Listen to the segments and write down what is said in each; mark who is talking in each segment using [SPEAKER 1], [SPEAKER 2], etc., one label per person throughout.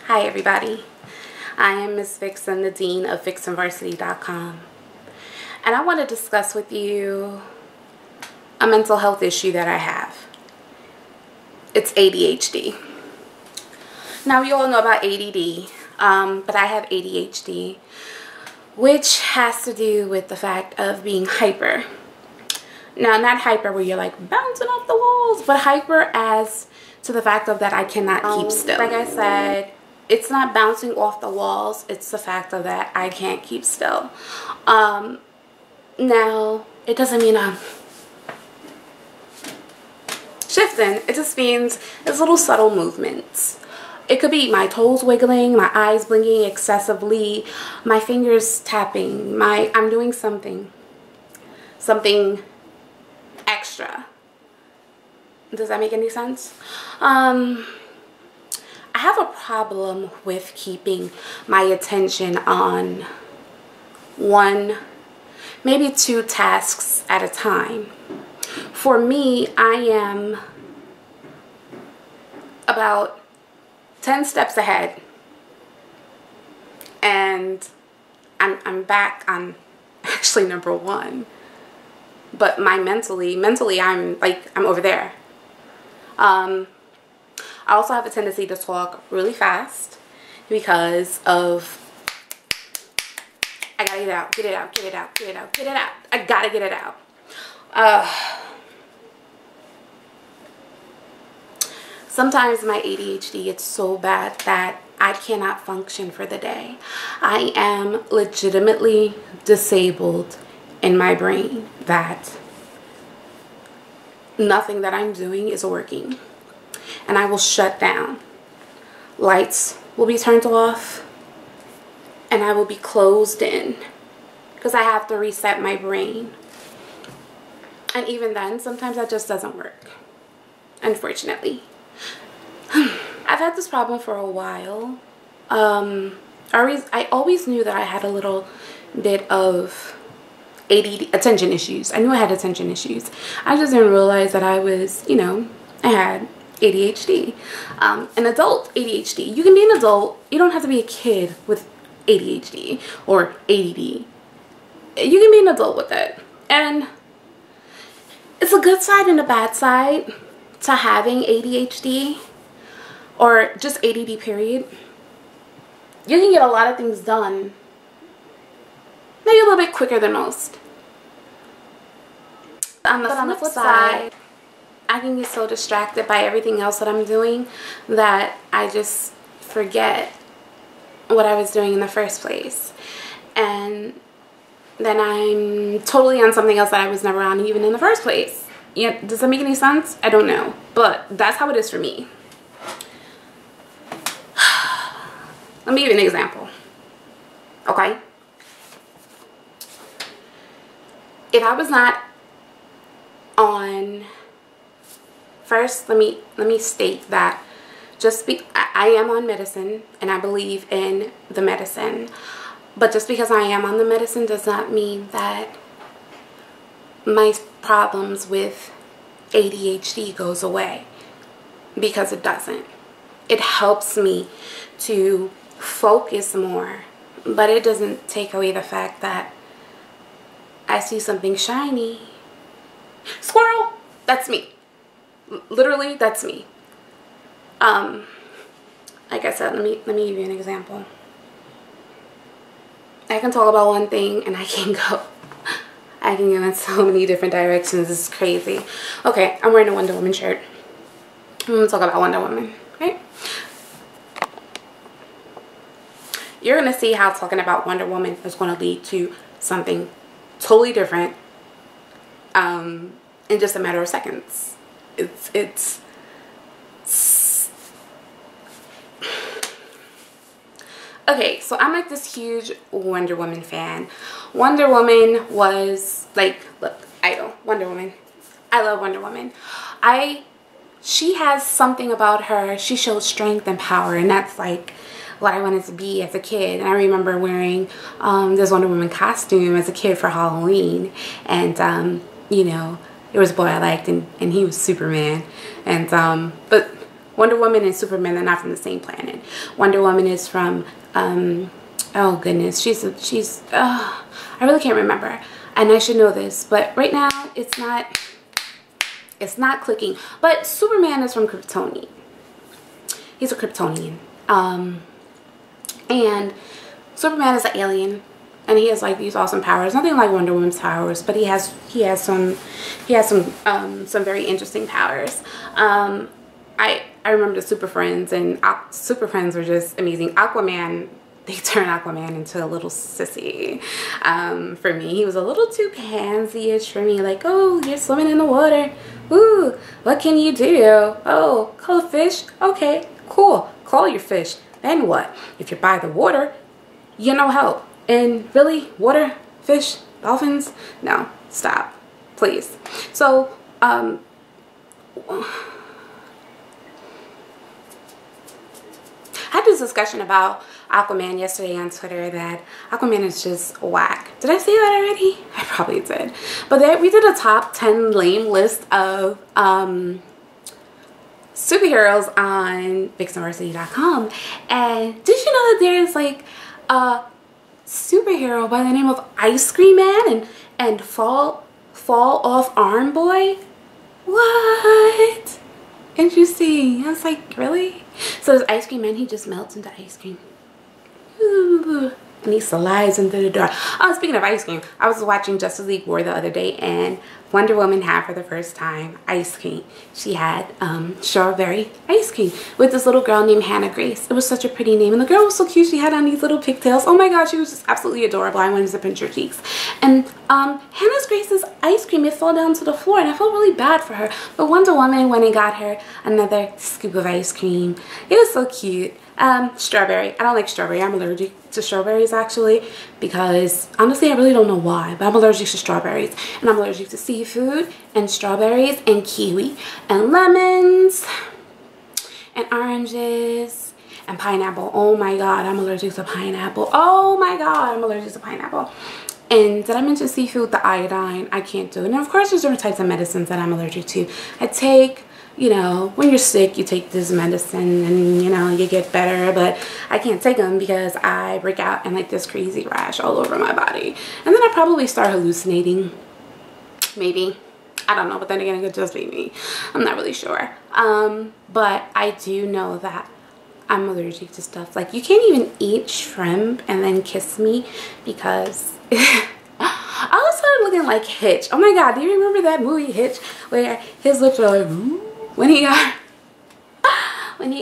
[SPEAKER 1] Hi everybody, I am Miss Vixen, the Dean of VixenVarsity.com, and I want to discuss with you a mental health issue that I have. It's ADHD. Now you all know about ADD, but I have ADHD, which has to do with the fact of being hyper. Now, not hyper where you're like bouncing off the walls, but hyper as to the fact of that I cannot keep still. Like I said, it's not bouncing off the walls, it's the fact of that I can't keep still. Now, it doesn't mean I'm shifting. It just means it's little subtle movements. It could be my toes wiggling, my eyes blinking excessively, my fingers tapping, I'm doing something extra. Does that make any sense? I have a problem with keeping my attention on one, maybe two tasks at a time. For me, I am about 10 steps ahead, and I'm back on actually number one. But mentally I'm over there. I also have a tendency to talk really fast because of I gotta get it out, get it out, get it out, get it out, get it out. I gotta get it out. Sometimes my ADHD gets so bad that I cannot function for the day. I am legitimately disabled in my brain that nothing that I'm doing is working. And I will shut down. Lights will be turned off and I will be closed in because I have to reset my brain. And even then, sometimes that just doesn't work, unfortunately. I've had this problem for a while. I always knew that I had a little bit of ADD, attention issues. I knew I had attention issues. I just didn't realize that I was, I had ADHD. An adult ADHD. You can be an adult. You don't have to be a kid with ADHD or ADD. You can be an adult with it. And it's a good side and a bad side to having ADHD or just ADD period. You can get a lot of things done maybe a little bit quicker than most. On the flip side, I can get so distracted by everything else that I'm doing that I just forget what I was doing in the first place. And then I'm totally on something else that I was never on even in the first place. Yeah, does that make any sense? I don't know. But that's how it is for me. Let me give you an example. Okay? If I was not on... First, let me state that I am on medicine and I believe in the medicine. But just because I am on the medicine does not mean that my problems with ADHD goes away, because it doesn't. It helps me to focus more, but it doesn't take away the fact that I see something shiny. Squirrel! That's me. Literally, that's me. Like I said, let me give you an example. I can talk about one thing and I can go in so many different directions. It's crazy. Okay, I'm wearing a Wonder Woman shirt. I'm gonna talk about Wonder Woman, right? You're gonna see how talking about Wonder Woman is gonna lead to something totally different in just a matter of seconds. It's okay, so I'm like this huge Wonder Woman fan. Wonder Woman was like, look, idol, Wonder Woman. I love Wonder Woman. She has something about her. She shows strength and power, and that's like what I wanted to be as a kid. And I remember wearing this Wonder Woman costume as a kid for Halloween, and there was a boy I liked, and he was Superman. And but Wonder Woman and Superman, they're not from the same planet. Wonder Woman is from, oh goodness, I really can't remember. And I should know this, but right now it's not clicking. But Superman is from Kryptonian. He's a Kryptonian. And Superman is an alien, and he has like these awesome powers. Nothing like Wonder Woman's powers, but he has some very interesting powers. I remember the Super Friends, and Super Friends were just amazing. Aquaman, they turned Aquaman into a little sissy. For me, he was a little too pansy-ish for me. Like, oh, you're swimming in the water. Ooh, what can you do? Oh, call a fish? Okay, cool. Call your fish. Then what? If you're by the water, you're no help. And really, water, fish, dolphins? No, stop, please. So, I had this discussion about Aquaman yesterday on Twitter, that Aquaman is just whack. Did I say that already? I probably did. But we did a top 10 lame list of superheroes on vixenvarsity.com. And did you know that there's like a superhero by the name of Ice Cream Man and Fall Off Arm Boy? What? Interesting. I was like, really? So this Ice Cream Man, he just melts into ice cream. Ooh. And he slides into the door. Oh, speaking of ice cream, I was watching Justice League War the other day, and Wonder Woman had for the first time ice cream. She had strawberry ice cream with this little girl named Hannah Grace. It was such a pretty name, and the girl was so cute. She had on these little pigtails. Oh my gosh, she was just absolutely adorable. I wanted to pinch her cheeks. And Hannah Grace's ice cream, it fell down to the floor, and I felt really bad for her. But Wonder Woman went and got her another scoop of ice cream. It was so cute. Strawberry. I don't like strawberry. I'm allergic to strawberries, actually, because honestly I really don't know why, but I'm allergic to strawberries, and I'm allergic to seafood and strawberries and kiwi and lemons and oranges and pineapple. Oh my god, I'm allergic to pineapple. Oh my god, I'm allergic to pineapple. And did I mention seafood? The iodine, I can't do it. And of course there's different types of medicines that I'm allergic to. I take, you know, when you're sick, you take this medicine and, you know, you get better, but I can't take them because I break out in like this crazy rash all over my body. And then I probably start hallucinating. Maybe. I don't know, but then again, it could just be me. I'm not really sure. But I do know that I'm allergic to stuff. Like, you can't even eat shrimp and then kiss me because I always started looking like Hitch. Oh my god, do you remember that movie Hitch where his lips were like, ooh? When he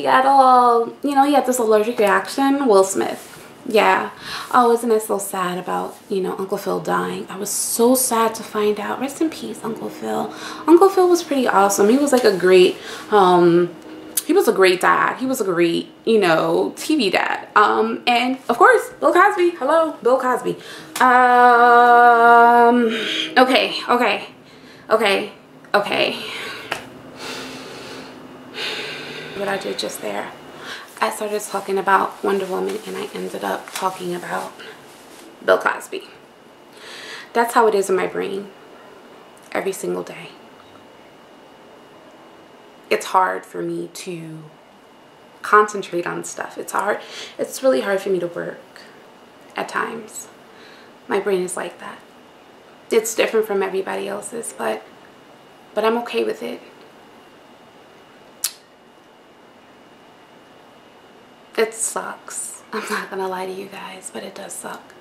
[SPEAKER 1] got all, you know, he had this allergic reaction. Will Smith. Yeah. Oh, isn't it so sad about, you know, Uncle Phil dying? I was so sad to find out. Rest in peace, Uncle Phil. Uncle Phil was pretty awesome. He was like a great, he was a great dad. He was a great, you know, TV dad. And of course, Bill Cosby. Hello, Bill Cosby. Okay. What I did just there, I started talking about Wonder Woman and I ended up talking about Bill Cosby. That's how it is in my brain every single day. It's hard for me to concentrate on stuff. It's really hard for me to work at times. My brain is like that. It's different from everybody else's, but I'm okay with it. It sucks. I'm not gonna lie to you guys, but it does suck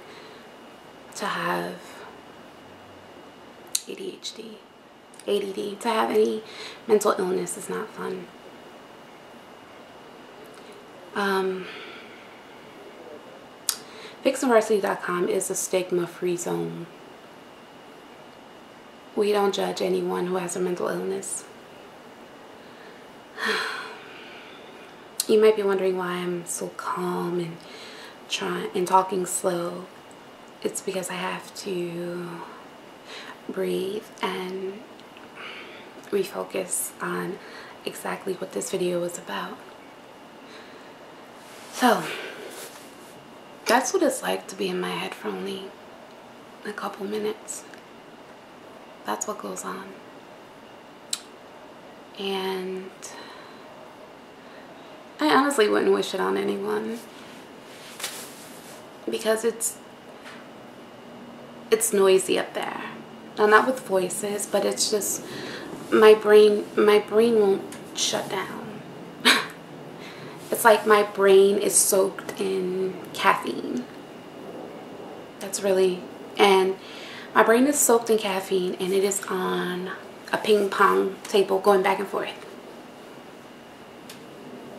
[SPEAKER 1] to have ADHD, ADD. To have any mental illness is not fun. Vixenvarsity.com is a stigma-free zone. We don't judge anyone who has a mental illness. You might be wondering why I'm so calm and talking slow. It's because I have to breathe and refocus on exactly what this video is about. So, that's what it's like to be in my head for only a couple minutes. That's what goes on. And I honestly wouldn't wish it on anyone because it's noisy up there. Now, not with voices, but it's just my brain won't shut down. It's like my brain is soaked in caffeine. That's really, and my brain is soaked in caffeine, and it is on a ping pong table going back and forth.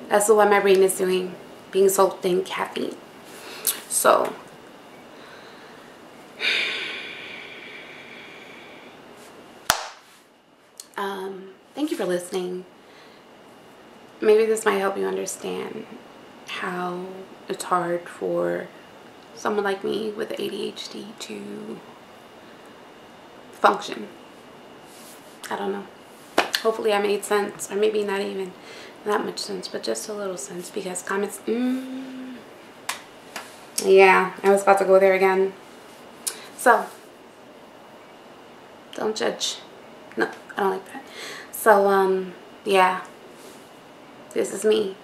[SPEAKER 1] That's what my brain is doing, being soaked in caffeine. So thank you for listening. Maybe this might help you understand how it's hard for someone like me with ADHD to function. I don't know. Hopefully I made sense, or maybe not even that much sense, but just a little sense, because comments, yeah, I was about to go there again. So, don't judge. No, I don't like that. So, yeah, this is me.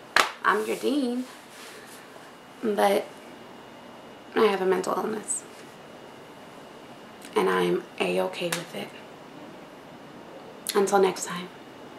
[SPEAKER 1] I'm your dean, but I have a mental illness, and I'm A-okay with it. Until next time.